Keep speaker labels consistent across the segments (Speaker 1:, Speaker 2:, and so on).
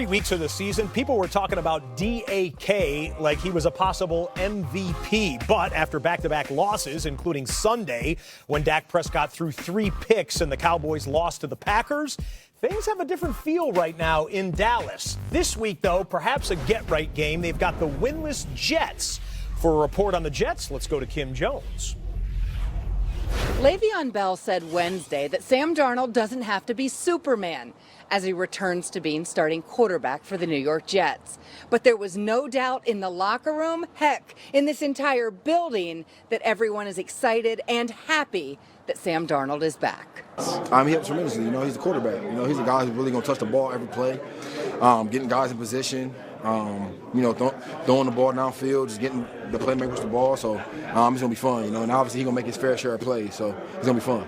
Speaker 1: 3 weeks of the season, people were talking about DAK like he was a possible MVP. But after back-to-back losses, including Sunday, when Dak Prescott threw 3 picks and the Cowboys lost to the Packers, things have a different feel right now in Dallas. This week, though, perhaps a get-right game. They've got the winless Jets. For a report on the Jets, let's go to Kim Jones.
Speaker 2: Le'Veon Bell said Wednesday that Sam Darnold doesn't have to be Superman as he returns to being starting quarterback for the New York Jets. But there was no doubt in the locker room, heck, in this entire building, that everyone is excited and happy that Sam Darnold is back.
Speaker 3: He helps tremendously. He's the quarterback. He's the guy who's really going to touch the ball every play, getting guys in position, throwing the ball downfield, just getting the playmakers the ball. So it's going to be fun, and obviously he's going to make his fair share of plays, so it's going to be fun.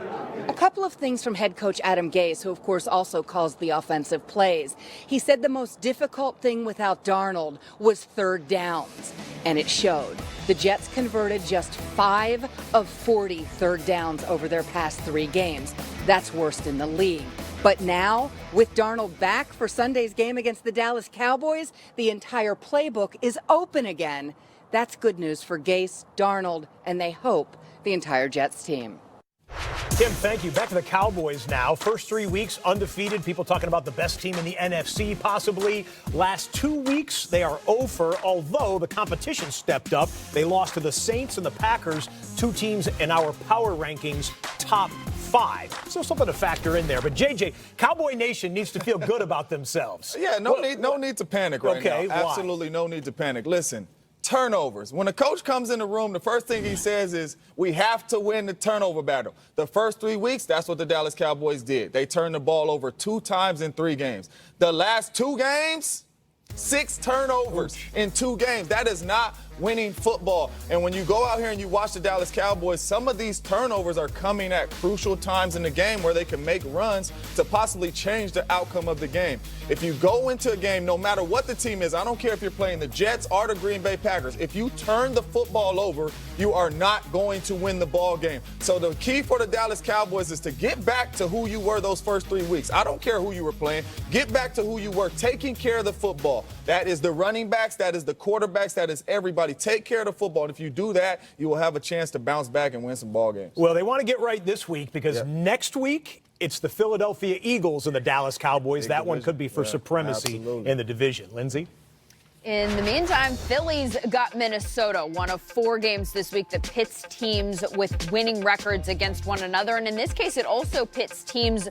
Speaker 2: A couple of things from head coach Adam Gase, who of course also calls the offensive plays. He said the most difficult thing without Darnold was third downs, and it showed. The Jets converted just 5 of 40 third downs over their past 3 games. That's worst in the league. But now, with Darnold back for Sunday's game against the Dallas Cowboys, the entire playbook is open again. That's good news for Gase, Darnold, and they hope the entire Jets team.
Speaker 1: Tim, thank you. Back to the Cowboys now. First 3 weeks undefeated. People talking about the best team in the NFC, possibly. Last 2 weeks, they are over, although the competition stepped up. They lost to the Saints and the Packers, 2 teams in our power rankings, top 5. So something to factor in there. But, JJ, Cowboy Nation needs to feel good about themselves.
Speaker 4: Yeah, no need to panic right now.
Speaker 1: Why?
Speaker 4: Absolutely no need to panic. Listen. Turnovers. When a coach comes in the room, the first thing he says is, we have to win the turnover battle. The first 3 weeks, that's what the Dallas Cowboys did. They turned the ball over 2 times in 3 games. The last 2 games, 6 turnovers in 2 games. That is not winning football. And when you go out here and you watch the Dallas Cowboys, some of these turnovers are coming at crucial times in the game where they can make runs to possibly change the outcome of the game. If you go into a game, no matter what the team is, I don't care if you're playing the Jets or the Green Bay Packers, if you turn the football over, you are not going to win the ball game. So the key for the Dallas Cowboys is to get back to who you were those first 3 weeks. I don't care who you were playing. Get back to who you were, taking care of the football. That is the running backs, that is the quarterbacks, that is everybody. Take care of the football. And if you do that, you will have a chance to bounce back and win some ball games.
Speaker 1: Well, they want to get right this week because next week it's the Philadelphia Eagles and the Dallas Cowboys. That one could be for supremacy in the division. Lindsay?
Speaker 5: In the meantime, Phillies got Minnesota, one of 4 games this week that pits teams with winning records against one another. And in this case, it also pits teams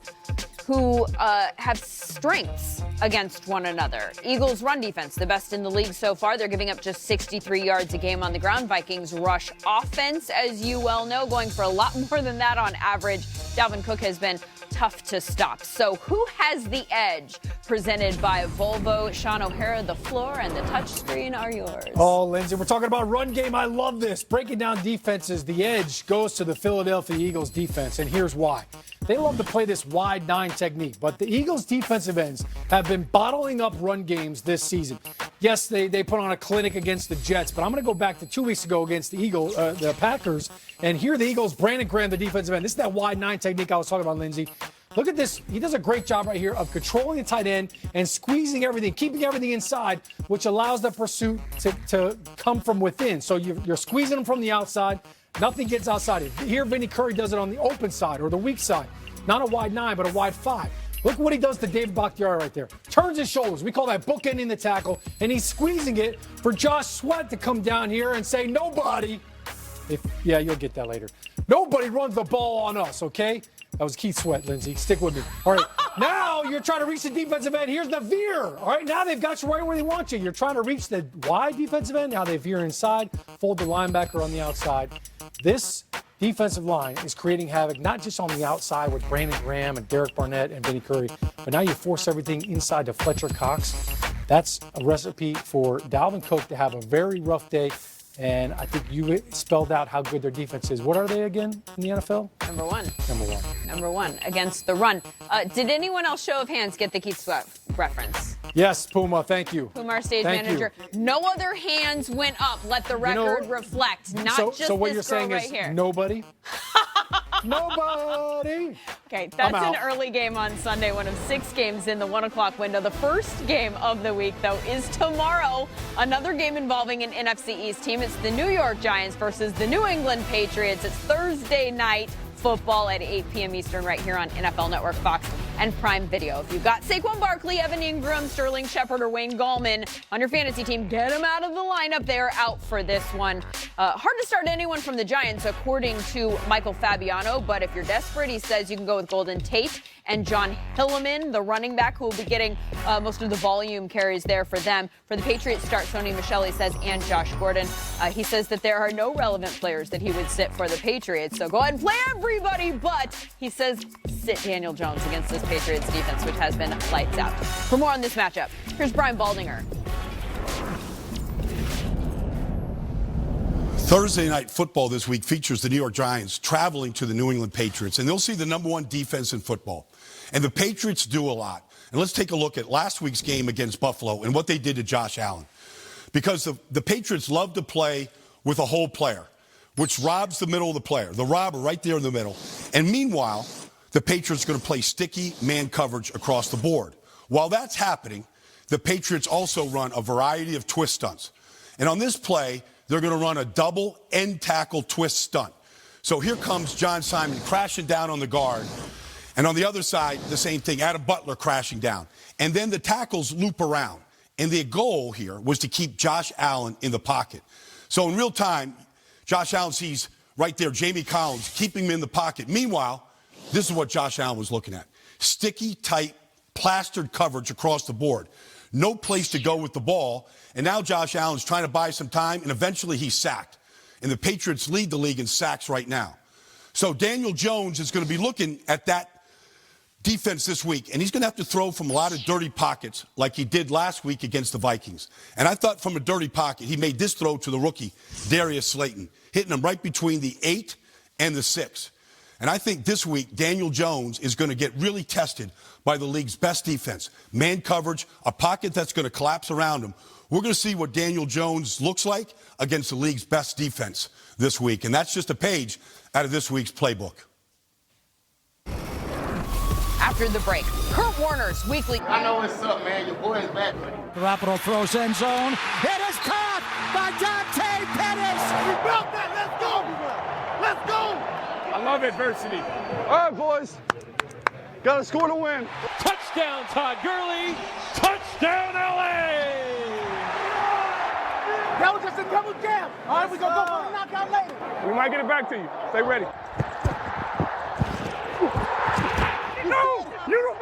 Speaker 5: who have strengths against one another. Eagles' run defense, the best in the league so far. They're giving up just 63 yards a game on the ground. Vikings' rush offense, as you well know, going for a lot more than that on average. Dalvin Cook has been tough to stop. So who has the edge? Presented by Volvo. Shaun O'Hara, the floor and the touchscreen are yours.
Speaker 6: Oh, Lindsay, we're talking about run game. I love this. Breaking down defenses, the edge goes to the Philadelphia Eagles defense, and here's why. They love to play this wide 9 technique, but the Eagles defensive ends have been bottling up run games this season. Yes, they put on a clinic against the Jets, but I'm going to go back to 2 weeks ago against the Packers, and here the Eagles, Brandon Graham, the defensive end. This is that wide 9 technique I was talking about, Lindsay. Look at this. He does a great job right here of controlling the tight end and squeezing everything, keeping everything inside, which allows the pursuit to come from within. So you're squeezing them from the outside. Nothing gets outside it. Here, Vinny Curry does it on the open side or the weak side. Not a wide 9, but a wide 5. Look what he does to David Bakhtiari right there. Turns his shoulders. We call that bookending the tackle. And he's squeezing it for Josh Sweat to come down here and say, nobody. You'll get that later. Nobody runs the ball on us, okay? That was Keith Sweat, Lindsay. Stick with me. All right. Now you're trying to reach the defensive end. Here's the veer. All right. Now they've got you right where they want you. You're trying to reach the wide defensive end. Now they veer inside, fold the linebacker on the outside. This defensive line is creating havoc, not just on the outside with Brandon Graham and Derek Barnett and Vinny Curry, but now you force everything inside to Fletcher Cox. That's a recipe for Dalvin Cook to have a very rough day. And I think you spelled out how good their defense is. What are they again in the NFL?
Speaker 5: Number 1.
Speaker 6: Number 1.
Speaker 5: Number 1 against the run. Did anyone else, show of hands, get the Keith Sweat reference?
Speaker 6: Yes, Puma, thank you.
Speaker 5: Puma, our stage manager. No other hands went up. Let the record reflect. Not just
Speaker 6: so what
Speaker 5: this
Speaker 6: you're
Speaker 5: girl
Speaker 6: saying
Speaker 5: right
Speaker 6: is
Speaker 5: here.
Speaker 6: Nobody? Nobody.
Speaker 5: Okay, that's an early game on Sunday, one of 6 games in the 1 o'clock window. The first game of the week, though, is tomorrow. Another game involving an NFC East team. It's the New York Giants versus the New England Patriots. It's Thursday night football at 8 p.m. Eastern right here on NFL Network, Fox, and Prime Video. If you've got Saquon Barkley, Evan Ingram, Sterling Shepard, or Wayne Gallman on your fantasy team, get them out of the lineup. They're out for this one. Hard to start anyone from the Giants, according to Michael Fabiano, but if you're desperate, he says you can go with Golden Tate and John Hilleman, the running back, who will be getting most of the volume carries there for them. For the Patriots start, Sony Michel, he says, and Josh Gordon. He says that there are no relevant players that he would sit for the Patriots. So go ahead and play everybody, but he says sit Daniel Jones against this Patriots defense, which has been lights out. For more on this matchup, here's Brian Baldinger.
Speaker 7: Thursday night football this week features the New York Giants traveling to the New England Patriots, and they'll see the #1 defense in football. And the Patriots do a lot. And let's take a look at last week's game against Buffalo and what they did to Josh Allen. Because the Patriots love to play with a whole player, which robs the middle of the player, the robber right there in the middle. And meanwhile, the Patriots are going to play sticky man coverage across the board. While that's happening, the Patriots also run a variety of twist stunts. And on this play, they're going to run a double end tackle twist stunt. So here comes John Simon crashing down on the guard. And on the other side, the same thing, Adam Butler crashing down. And then the tackles loop around. And the goal here was to keep Josh Allen in the pocket. So in real time, Josh Allen sees right there Jamie Collins keeping him in the pocket. Meanwhile, this is what Josh Allen was looking at. Sticky, tight, plastered coverage across the board. No place to go with the ball. And now Josh Allen's trying to buy some time, and eventually he's sacked. And the Patriots lead the league in sacks right now. So Daniel Jones is going to be looking at that defense this week, and he's going to have to throw from a lot of dirty pockets like he did last week against the Vikings. And I thought from a dirty pocket, he made this throw to the rookie, Darius Slayton, hitting him right between the 8 and the 6. And I think this week, Daniel Jones is going to get really tested by the league's best defense. Man coverage, a pocket that's going to collapse around him. We're going to see what Daniel Jones looks like against the league's best defense this week. And that's just a page out of this week's playbook.
Speaker 5: After the break, Kurt Warner's weekly.
Speaker 8: I know what's up, man. Your boy is back.
Speaker 9: Garoppolo throws end zone. It is caught by Dante Pettis.
Speaker 8: We built that. Let's go. Let's go.
Speaker 10: I love adversity.
Speaker 11: All right, boys. Got to score to win.
Speaker 10: Touchdown, Todd Gurley. Touchdown, LA.
Speaker 8: That was just a double jab. All right, we're going to go for the knockout later.
Speaker 11: We might get it back to you. Stay ready.
Speaker 8: No! You're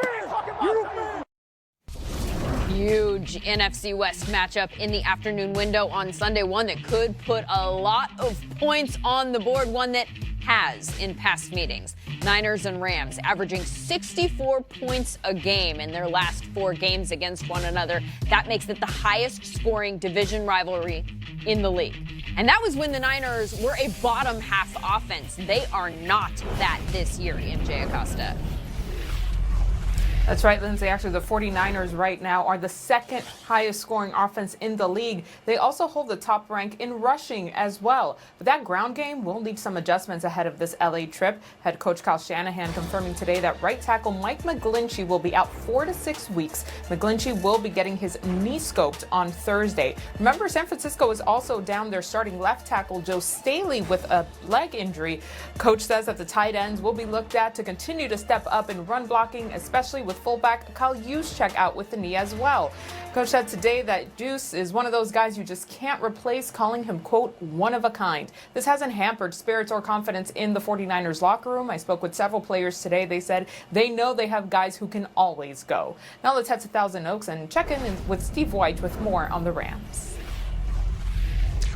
Speaker 5: Huge NFC West matchup in the afternoon window on Sunday, one that could put a lot of points on the board, one that has in past meetings. Niners and Rams averaging 64 points a game in their last 4 games against one another. That makes it the highest scoring division rivalry in the league. And that was when the Niners were a bottom half offense. They are not that this year, MJ Acosta.
Speaker 12: That's right, Lindsay. Actually, the 49ers right now are the second highest scoring offense in the league. They also hold the top rank in rushing as well. But that ground game will need some adjustments ahead of this LA trip. Head coach Kyle Shanahan confirming today that right tackle Mike McGlinchey will be out 4 to 6 weeks. McGlinchey will be getting his knee scoped on Thursday. Remember, San Francisco is also down their starting left tackle Joe Staley with a leg injury. Coach says that the tight ends will be looked at to continue to step up in run blocking, especially with fullback Kyle Juszczyk out with the knee as well. Coach said today that Juice is one of those guys you just can't replace, calling him, quote, one of a kind. This hasn't hampered spirits or confidence in the 49ers locker room. I spoke with several players today. They said they know they have guys who can always go. Now let's head to Thousand Oaks and check in with Steve White with more on the Rams.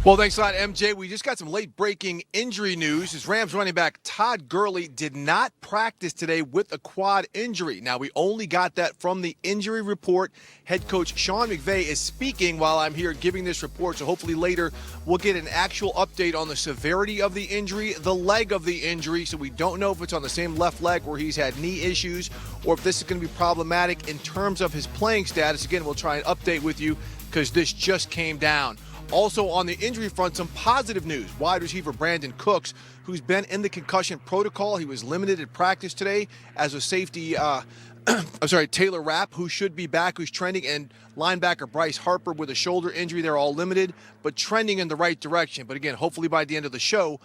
Speaker 13: Well, thanks a lot, MJ. We just got some late-breaking injury news as Rams running back Todd Gurley did not practice today with a quad injury. Now, we only got that from the injury report. Head coach Shaun is speaking while I'm here giving this report, so hopefully later we'll get an actual update on the severity of the injury, the leg of the injury, so we don't know if it's on the same left leg where he's had knee issues or if this is going to be problematic in terms of his playing status. Again, we'll try and update with you because this just came down. Also on the injury front, some positive news. Wide receiver Brandon Cooks, who's been in the concussion protocol. He was limited at practice today as a safety, Taylor Rapp, who should be back, who's trending, and linebacker Bryce Harper with a shoulder injury. They're all limited, but trending in the right direction. But again, hopefully by the end of the show,